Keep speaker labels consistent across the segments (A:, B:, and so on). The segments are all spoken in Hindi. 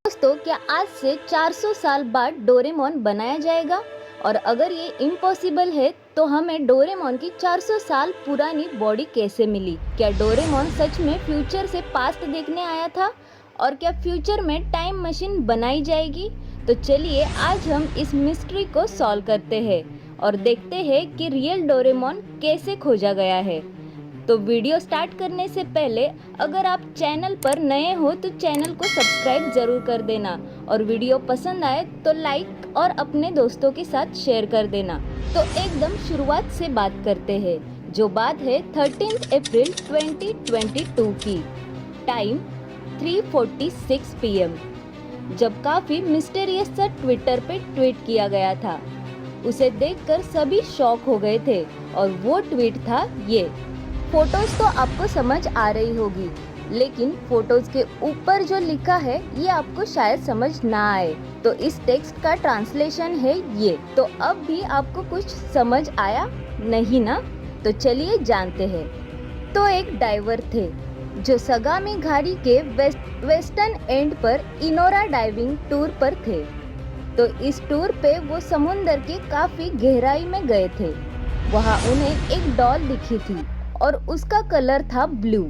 A: दोस्तों, क्या आज से 400 साल बाद डोरेमोन बनाया जाएगा? और अगर ये इम्पॉसिबल है तो हमें डोरेमोन की 400 साल पुरानी बॉडी कैसे मिली? क्या डोरेमोन सच में फ्यूचर से पास्ट देखने आया था? और क्या फ्यूचर में टाइम मशीन बनाई जाएगी? तो चलिए आज हम इस मिस्ट्री को सॉल्व करते हैं और देखते हैं कि रियल डोरेमोन कैसे खोजा गया है। तो वीडियो स्टार्ट करने से पहले अगर आप चैनल पर नए हो तो चैनल को सब्सक्राइब जरूर कर देना और वीडियो पसंद आए तो लाइक और अपने दोस्तों के साथ शेयर कर देना। तो एकदम शुरुआत से बात करते हैं, जो बात है 13 अप्रैल 2022 की। टाइम 3:46 PM, जब काफ़ी मिस्टीरियस सा ट्विटर पे ट्वीट किया गया था। उसे देखकर सभी शॉक हो गए थे और वो ट्वीट था ये। फोटोज तो आपको समझ आ रही होगी, लेकिन फोटोज के ऊपर जो लिखा है ये आपको शायद समझ ना आए, तो इस टेक्स्ट का ट्रांसलेशन है ये। तो अब भी आपको कुछ समझ आया नहीं ना? तो चलिए जानते हैं। तो एक डाइवर थे जो सगामी घाटी के वेस्टर्न एंड पर इनोरा डाइविंग टूर पर थे। तो इस टूर पे वो समुंदर के काफी गहराई में गए थे। वहाँ उन्हें एक डॉल दिखी थी और उसका कलर था ब्लू।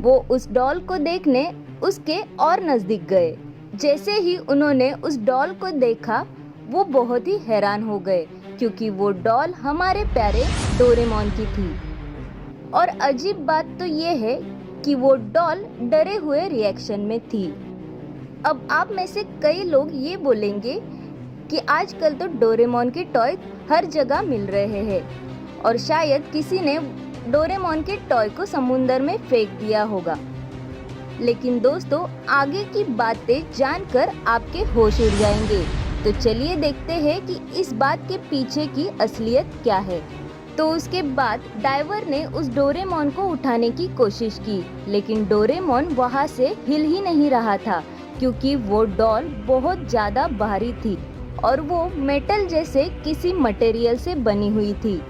A: वो उस डॉल को देखने उसके और नजदीक गए। जैसे ही उन्होंने उस डॉल को देखा वो बहुत ही हैरान हो गए, क्योंकि वो डॉल हमारे प्यारे डोरेमोन की थी। और अजीब बात तो ये है कि वो डॉल डरे हुए रिएक्शन में थी। अब आप में से कई लोग ये बोलेंगे कि आजकल तो डोरेमोन के टॉय हर जगह मिल रहे हैं और शायद किसी ने डोरेमोन के टॉय को समुंदर में फेंक दिया होगा। लेकिन दोस्तों, आगे की बातें जानकर आपके होश उड़ जाएंगे। तो चलिए देखते हैं कि इस बात के पीछे की असलियत क्या है। तो उसके बाद डाइवर ने उस डोरेमोन को उठाने की कोशिश की, लेकिन डोरेमोन वहां से हिल ही नहीं रहा था, क्योंकि वो डॉल बहुत ज्यादा भारी थी और वो मेटल जैसे किसी मटेरियल से बनी हुई थी।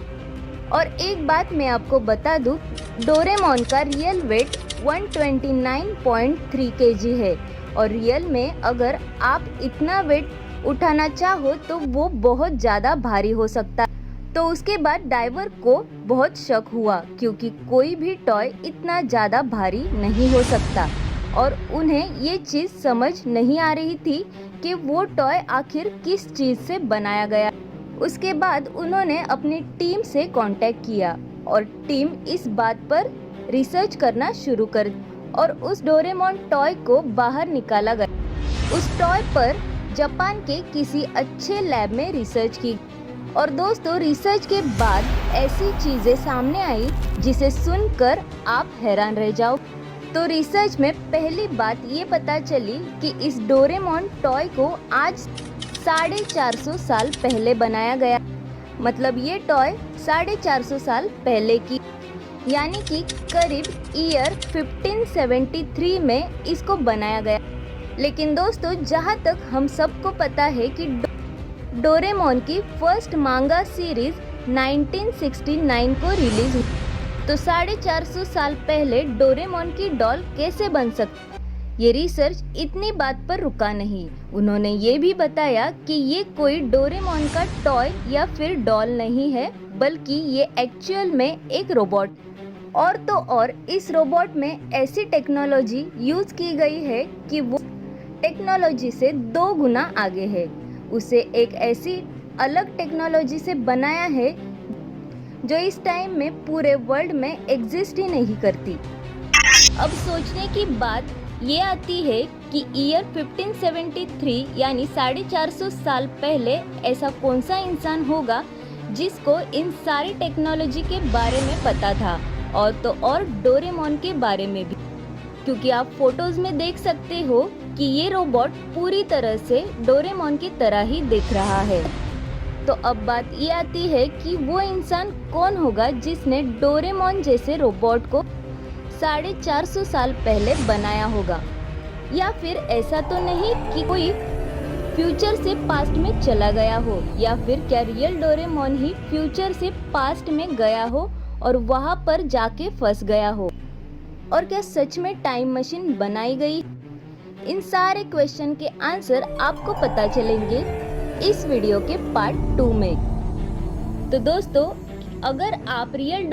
A: और एक बात मैं आपको बता दूं, डोरेमोन का रियल वेट 129.3 kg है और रियल में अगर आप इतना वेट उठाना चाहो तो वो बहुत ज़्यादा भारी हो सकता है। तो उसके बाद डाइवर को बहुत शक हुआ, क्योंकि कोई भी टॉय इतना ज़्यादा भारी नहीं हो सकता और उन्हें ये चीज़ समझ नहीं आ रही थी कि वो टॉय आखिर किस चीज़ से बनाया गया। उसके बाद उन्होंने अपनी टीम से कांटेक्ट किया और टीम इस बात पर रिसर्च करना शुरू कर और उस डोरेमोन टॉय को बाहर निकाला गया। उस टॉय पर जापान के किसी अच्छे लैब में रिसर्च की और दोस्तों, रिसर्च के बाद ऐसी चीजें सामने आई जिसे सुनकर आप हैरान रह जाओ। तो रिसर्च में पहली बात ये पता चली कि इस डोरेमोन टॉय को आज 450 साल पहले बनाया गया। मतलब ये टॉय 450 साल पहले की, यानी कि करीब ईयर 1573 में इसको बनाया गया। लेकिन दोस्तों, जहाँ तक हम सबको पता है कि डोरेमोन की फर्स्ट मांगा सीरीज 1969 को रिलीज हुई, तो 450 साल पहले डोरेमोन की डॉल कैसे बन सकती? ये रिसर्च इतनी बात पर रुका नहीं। उन्होंने ये भी बताया कि ये कोई डोरेमोन का टॉय या फिर डॉल नहीं है, बल्कि ये एक्चुअल में एक रोबोट। और तो और इस रोबोट में ऐसी टेक्नोलॉजी यूज की गई है कि वो टेक्नोलॉजी से 2 गुना आगे है। उसे एक ऐसी अलग टेक्नोलॉजी से बनाया है जो इस टाइम में पूरे वर्ल्ड में एग्जिस्ट ही नहीं करती। अब सोचने की बात ये आती है कि ईयर 1573 यानी 450 साल पहले ऐसा कौन सा इंसान होगा जिसको इन सारी टेक्नोलॉजी के बारे में पता था, और तो और डोरेमोन के बारे में भी, क्योंकि आप फोटोज में देख सकते हो कि ये रोबोट पूरी तरह से डोरेमोन की तरह ही दिख रहा है। तो अब बात ये आती है कि वो इंसान कौन होगा जिसने डोरेमोन जैसे रोबोट को 450 साल पहले बनाया होगा। या फिर ऐसा तो नहीं कि कोई फ्यूचर से पास्ट में चला गया हो, या फिर क्या रियल डोरेमोन ही फ्यूचर से पास्ट में गया हो और वहां पर जाके फंस गया हो? और क्या सच में टाइम मशीन बनाई गई? इन सारे क्वेश्चन के आंसर आपको पता चलेंगे इस वीडियो के पार्ट 2 में। तो दोस्तों, अगर आप रियल